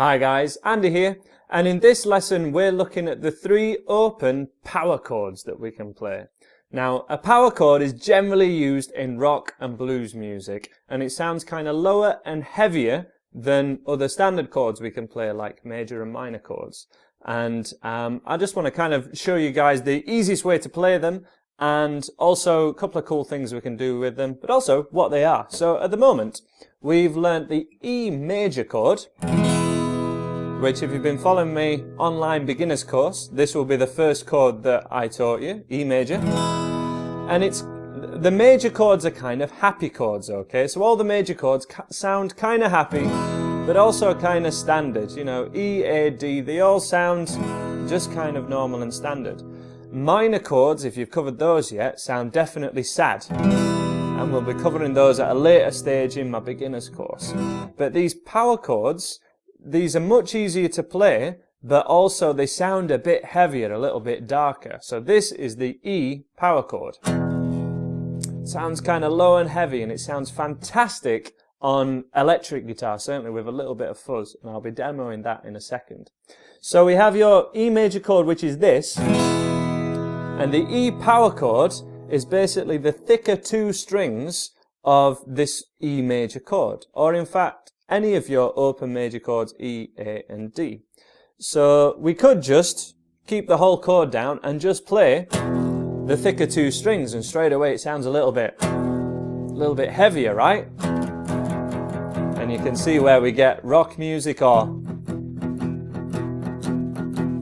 Hi guys, Andy here, and in this lesson we're looking at the 3 open power chords that we can play. Now, a power chord is generally used in rock and blues music, and it sounds kind of lower and heavier than other standard chords we can play, like major and minor chords. And I just want to kind of show you guys the easiest way to play them, and also a couple of cool things we can do with them, but also what they are. So at the moment, we've learnt the E major chord, which if you've been following me online beginners course, this will be the first chord that I taught you, E major. And the major chords are kind of happy chords, okay? So all the major chords sound kind of happy, but also kind of standard. You know, E, A, D, they all sound just kind of normal and standard. Minor chords, if you've covered those yet, sound definitely sad. And we'll be covering those at a later stage in my beginners course. But these power chords, these are much easier to play, but also they sound a bit heavier, a little bit darker. So this is the E power chord. It sounds kind of low and heavy, and it sounds fantastic on electric guitar, certainly with a little bit of fuzz, and I'll be demoing that in a second. So we have your E major chord, which is this, and the E power chord is basically the thicker 2 strings of this E major chord, or in fact, any of your open major chords, E, A and D. So we could just keep the whole chord down and just play the thicker 2 strings, and straight away it sounds a little bit heavier, right? And you can see where we get rock music or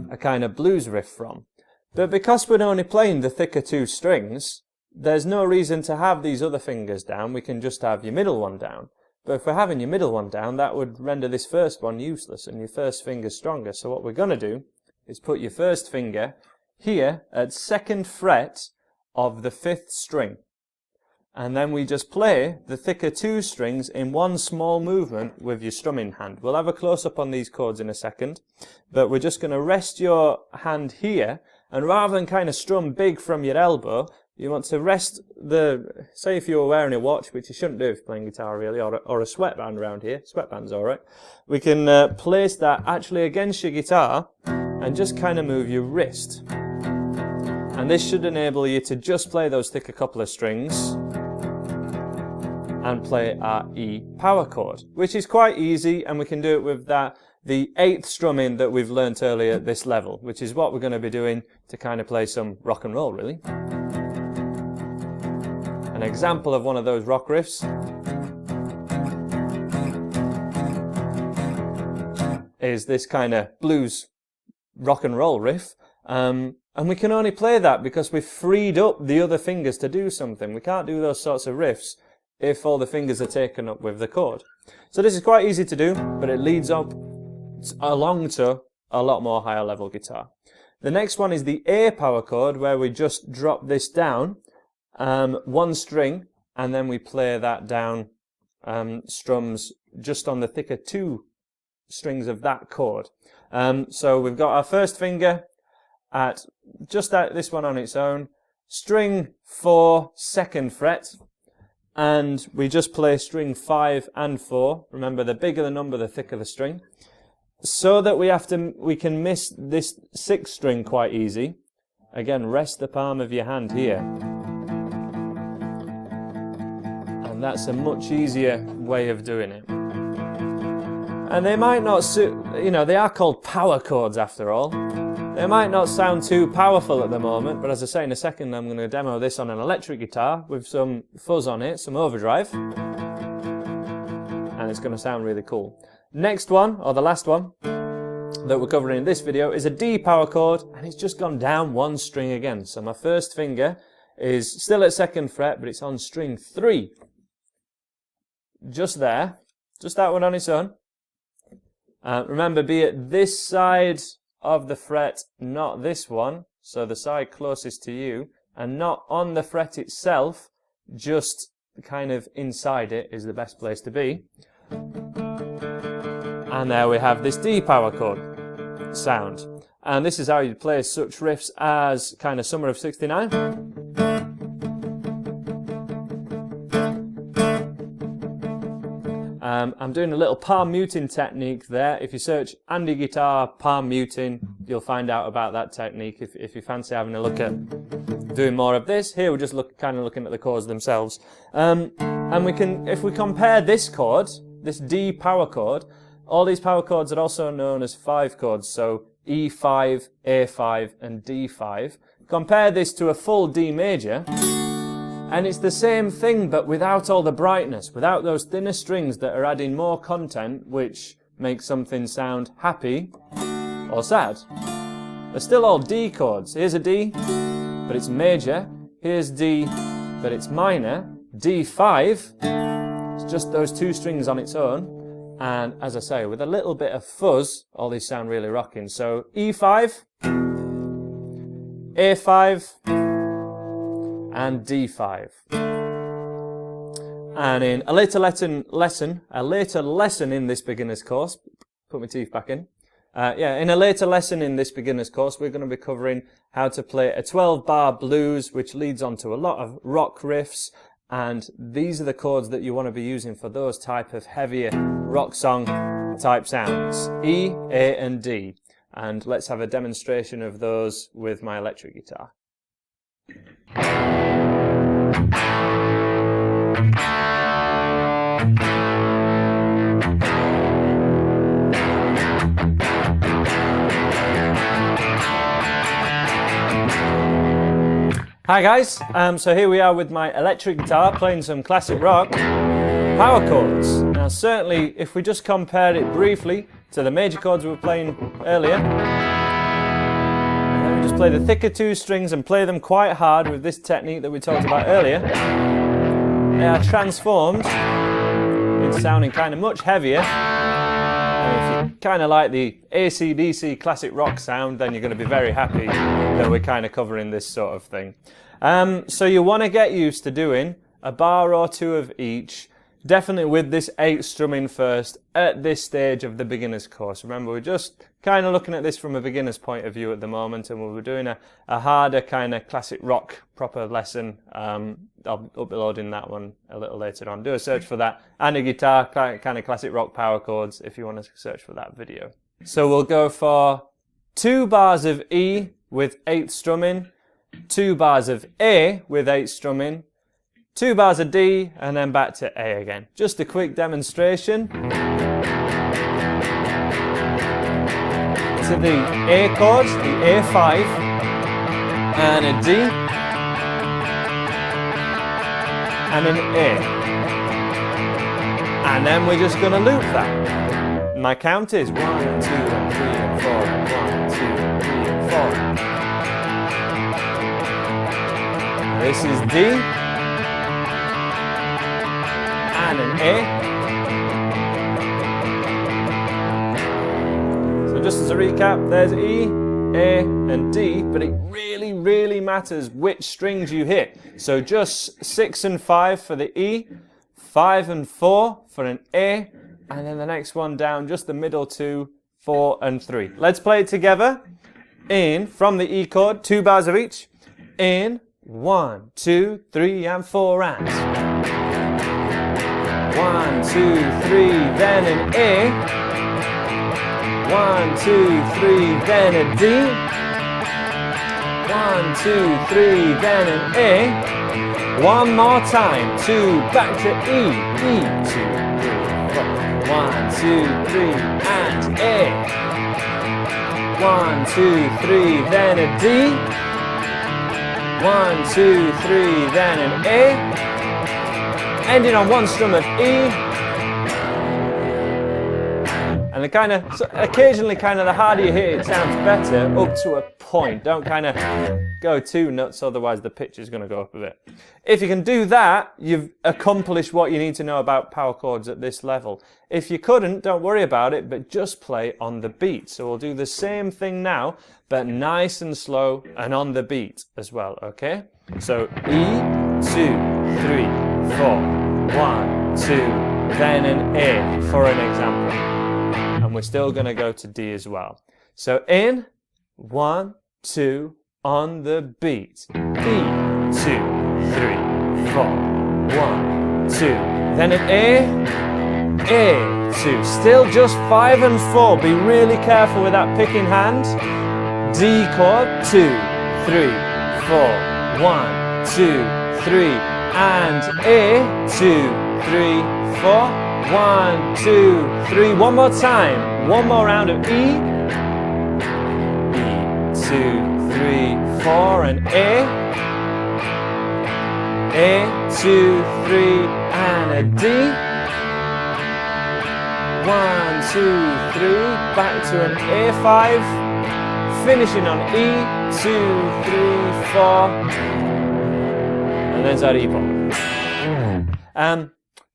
a kind of blues riff from. But because we're only playing the thicker 2 strings, there's no reason to have these other fingers down. We can just have your middle one down. But if we're having your middle one down, that would render this first one useless and your first finger stronger. So what we're going to do is put your first finger here at 2nd fret of the 5th string. And then we just play the thicker 2 strings in one small movement with your strumming hand. We'll have a close-up on these chords in a second, but we're just going to rest your hand here, and rather than kind of strum big from your elbow, you want to rest say if you were wearing a watch, which you shouldn't do if you're playing guitar really, or a sweatband around here, sweatband's alright, we can place that actually against your guitar and just kind of move your wrist. And this should enable you to just play those thicker couple of strings and play our E power chord, which is quite easy, and we can do it with the 8th strumming that we've learnt earlier at this level, which is what we're going to be doing to kind of play some rock and roll really. An example of one of those rock riffs is this kind of blues rock and roll riff, and we can only play that because we've freed up the other fingers to do something. We can't do those sorts of riffs if all the fingers are taken up with the chord. So this is quite easy to do, but it leads up along to a lot more higher level guitar. The next one is the A power chord, where we just drop this down 1 string, and then we play that down strums just on the thicker 2 strings of that chord. So we've got our first finger at just this one on its own, string 4, 2nd fret, and we just play string 5 and 4. Remember, the bigger the number, the thicker the string, so that we can miss this 6th string quite easy. Again, rest the palm of your hand here. And that's a much easier way of doing it. And they might not suit, you know, they are called power chords after all. They might not sound too powerful at the moment, but as I say in a second, I'm going to demo this on an electric guitar with some fuzz on it, some overdrive. And it's going to sound really cool. Next one, or the last one, that we're covering in this video is a D power chord, and it's just gone down 1 string again. So my first finger is still at 2nd fret, but it's on string 3. Just there, just that one on its own. Remember, be at this side of the fret, not this one, so the side closest to you, and not on the fret itself, just kind of inside it is the best place to be. And there we have this D power chord sound. And this is how you play such riffs as kind of Summer of '69. I'm doing a little palm muting technique there. If you search Andy Guitar palm muting, you'll find out about that technique if you fancy having a look at doing more of this. Here we're just kind of looking at the chords themselves. And we can, if we compare this chord, this D power chord, all these power chords are also known as 5 chords, so E5, A5 and D5. Compare this to a full D major, and it's the same thing but without all the brightness, without those thinner strings that are adding more content which makes something sound happy or sad. They're still all D chords. Here's a D, but it's major. Here's D, but it's minor. D5, it's just those 2 strings on its own. And as I say, with a little bit of fuzz, all these sound really rocking. So E5, A5, and D5. And in a later lesson in this beginner's course, put my teeth back in. In a later lesson in this beginner's course, we're going to be covering how to play a 12-bar blues, which leads on to a lot of rock riffs. And these are the chords that you want to be using for those type of heavier rock song type sounds. E, A and D. And let's have a demonstration of those with my electric guitar. Hi guys, so here we are with my electric guitar playing some classic rock power chords. Now certainly if we just compare it briefly to the major chords we were playing earlier, and then we just play the thicker 2 strings and play them quite hard with this technique that we talked about earlier, they are transformed into sounding kind of much heavier. And if you kind of like the AC/DC classic rock sound, then you're going to be very happy that we're kind of covering this sort of thing. So you want to get used to doing a bar or 2 of each, definitely with this 8 strumming first at this stage of the beginner's course. Remember, we're just kind of looking at this from a beginner's point of view at the moment, and we're doing a harder kind of classic rock proper lesson. I'll be uploading that one a little later on. Do a search for that, and a guitar kind of classic rock power chords if you want to search for that video. So we'll go for 2 bars of E with 8 strumming, 2 bars of A with 8 strumming, 2 bars of D, and then back to A again. Just a quick demonstration. To the A chord, the A5, and a D, and an A. And then we're just going to loop that. My count is 1, 2, and 3, and 4, and 1, 2, and 3, and 4. This is D, and an A. So just as a recap, there's E, A and D, but it really matters which strings you hit. So just 6 and 5 for the E, 5 and 4 for an A, and then the next one down, just the middle 2, 4 and 3. Let's play it together. In, from the E chord, 2 bars of each. In, 1, 2, 3 and 4 and 1, 2, 3, then an A. 1, 2, 3, then a D. 1, 2, 3, then an A. One more time. 2, back to E. E, 2, 3, 4. 1, 2, 3, and A. 1, 2, 3, then a D. 1, 2, 3, then an A. Ending on 1 strum of E. And occasionally the harder you hit it sounds better up to a point. Don't kind of go too nuts, otherwise the pitch is going to go up a bit. If you can do that, you've accomplished what you need to know about power chords at this level. If you couldn't, don't worry about it, but just play on the beat. So we'll do the same thing now, but nice and slow and on the beat as well, okay? So E, 2, 3, 4, 1, 2, then an A for an example. And we're still going to go to D as well. So in, 1, 2, on the beat. E, 2, 3, 4, 1, 2. Then an A, A, 2, still just 5 and 4, be really careful with that picking hand. D chord, 2, 3, 4, 1, 2, 3, and A, 2, 3, 4, 1, 2, 3, one more time, one more round of E, E, 2, 3, 4, and A, 2, 3, and a D, 1, 2, 3, back to an A5, finishing on E, 2, 3, 4, and then that E chord.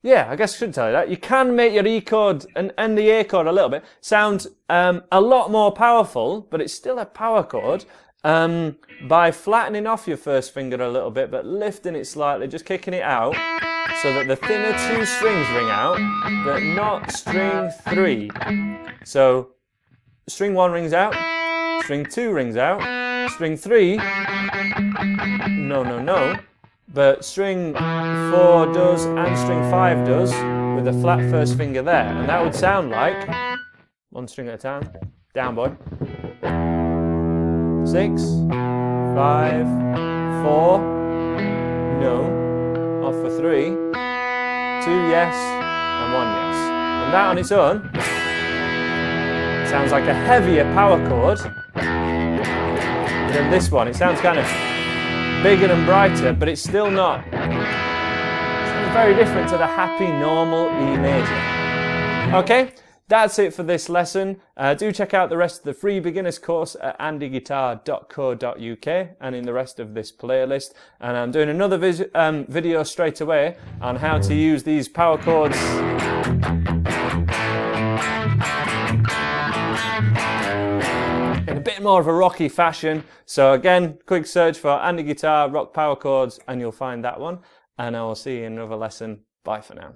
Yeah, I guess I should tell you that. You can make your E chord and the A chord a little bit sound a lot more powerful, but it's still a power chord, by flattening off your first finger a little bit, but lifting it slightly, just kicking it out, so that the thinner 2 strings ring out, but not string 3. So, string 1 rings out, string 2 rings out, string 3, no. But string 4 does and string 5 does with a flat first finger there, and that would sound like 1 string at a time. Down boy. 6, 5, 4, no, off for 3, 2 yes, and 1 yes. And that on its own sounds like a heavier power chord than this one. It sounds kind of bigger and brighter, but it's still not. It's very different to the happy, normal E major. Okay, that's it for this lesson. Do check out the rest of the free beginners course at andyguitar.co.uk and in the rest of this playlist. And I'm doing another video straight away on how to use these power chords in a bit more of a rocky fashion. So again, quick search for Andy Guitar Rock Power Chords and you'll find that one. And I will see you in another lesson. Bye for now.